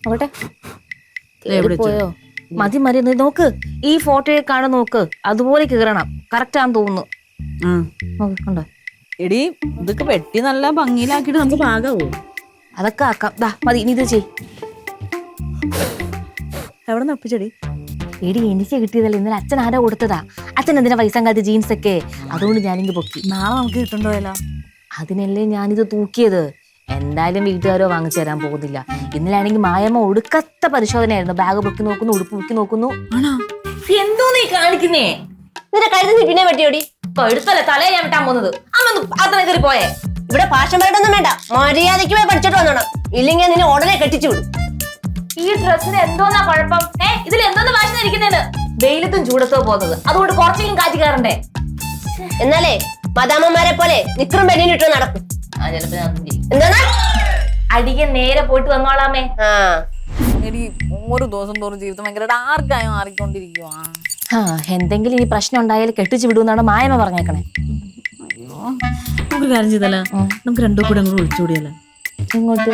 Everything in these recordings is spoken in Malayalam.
നോട്ടെ പോയോ? മതി മതി നോക്ക്, ഈ ഫോട്ടോയെ കാണാൻ നോക്ക്, അതുപോലെ കീറണം. കറക്റ്റ് ആണെന്ന് തോന്നുന്നു. നോക്കണ്ടോ? എടി ഇതൊക്കെ വെട്ടി നല്ല ഭംഗിയിലാക്കിട്ട് നമുക്ക് പാകാവോ? അതൊക്കെ ആക്കാം. ദാ മതി, ഇനി ഇത് ചെയ്. എവിടെ നിന്ന് ഒപ്പിച്ചെടി? എടി എനിക്ക് കിട്ടിയതല്ല, ഇന്നലെ അച്ഛൻ ആരാ കൊടുത്തതാ. അച്ഛൻ എന്തിനാ പൈസ കാത്തി ജീൻസ് ഒക്കെ, അതുകൊണ്ട് ഞാനിങ്ങ് പൊക്കി. നാളെ നമുക്ക് കിട്ടണ്ടോയല്ലോ. അതിനല്ലേ ഞാനിത് തൂക്കിയത്. എന്തായാലും വീട്ടുകാരോ വാങ്ങിച്ചു തരാൻ പോകുന്നില്ല. ഇന്നലാണെങ്കിൽ മായമ്മ ഒടുക്കത്തെ പരിശോധനയായിരുന്നു. ബാഗ് പൊക്കി നോക്കുന്നു, ഉടുപ്പ് പൊക്കി നോക്കുന്നു. എന്തോ നീ കാണിക്കുന്നേ? നിന്റെ കഴുത്തിന് പിന്നെ വെട്ടിയോടി? കഴുത്തല്ലേ, തലയെ ഞാൻ വിട്ടാൻ പോകുന്നത്. അമ്മ അത്ര കയറി പോയേ. ഇവിടെ പാഷം പറയട്ടൊന്നും വേണ്ട, മര്യാദയ്ക്ക് പോയി പഠിച്ചിട്ട് വന്നോണം. ഇല്ലെങ്കിൽ നിന്നെ ഉടനെ കെട്ടിച്ചു വിടും. ഈ ഡ്രസ്സിന് എന്തോന്നാ കുഴപ്പം? ഇതിൽ എന്തോന്ന് വാശി ഇരിക്കുന്നേന്ന്? വെയിലത്തും ചൂടത്തോ പോകുന്നത്, അതുകൊണ്ട് കുറച്ചെങ്കിലും കാറ്റ് കയറണ്ടേ? എന്നാലേ മദാമ്മമാരെ പോലെ നിക്കറും പെണ്ണിനിട്ട് നടക്കും. എന്താണ് അടിക്കാൻ നേരെ പോയിട്ട് വന്നോളാമേ. എടി ഓരോ ദിവസം തോറും ജീവിതം ഭയങ്കര ഡാർക്കായി മാറിക്കൊണ്ടിരിക്കുവാ. എന്തെങ്കിലും ഇനി പ്രശ്നം ഉണ്ടായാലും കെട്ടിച്ചു വിടുമെന്നാണ് മായമ്മ പറഞ്ഞേക്കണേ. അയ്യോ, നമുക്ക് കാര്യം ചെയ്തല്ല, നമുക്ക് രണ്ടു കൂടെ അങ്ങോട്ട് ഒളിച്ചോടിയല്ല. ഇങ്ങോട്ട്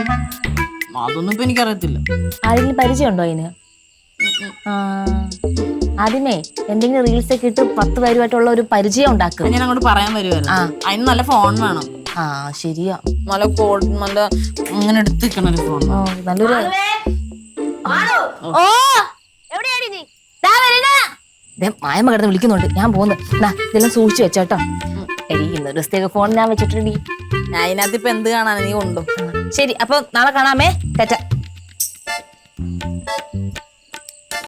അതൊന്നും ഇപ്പൊ എനിക്കറിയത്തില്ല. ആരെങ്കിലും പരിചയം ഉണ്ടോ അതിന്? ആദ്യമേ എന്തെങ്കിലും റീൽസ് ഒക്കെ ഇട്ട് 10 പേരുമായിട്ടുള്ള ഒരു പരിചയം ഉണ്ടാക്കുക. ഞാൻ അങ്ങോട്ട് പറയാൻ വരുമായിരുന്നു. അതിന് നല്ല ഫോൺ വേണം. ശരിയാ, നല്ല നല്ല അങ്ങനെ എടുത്തിരിക്കണ ഒരു ഫോൺ. നല്ലൊരു മായമ്മ കിടന്ന് വിളിക്കുന്നുണ്ട്. ഞാൻ പോകുന്നു. ഇതെല്ലാം സൂക്ഷിച്ചു വെച്ചോട്ടോ. എടി ഇന്നൊരു ദിവസത്തേക്ക് ഫോൺ ഞാൻ വെച്ചിട്ടുണ്ട്. അതിനകത്ത് ഇപ്പൊ എന്ത് കാണാൻ? നീ കൊണ്ടു. ശരി, അപ്പൊ നാളെ കാണാമേ. തെറ്റ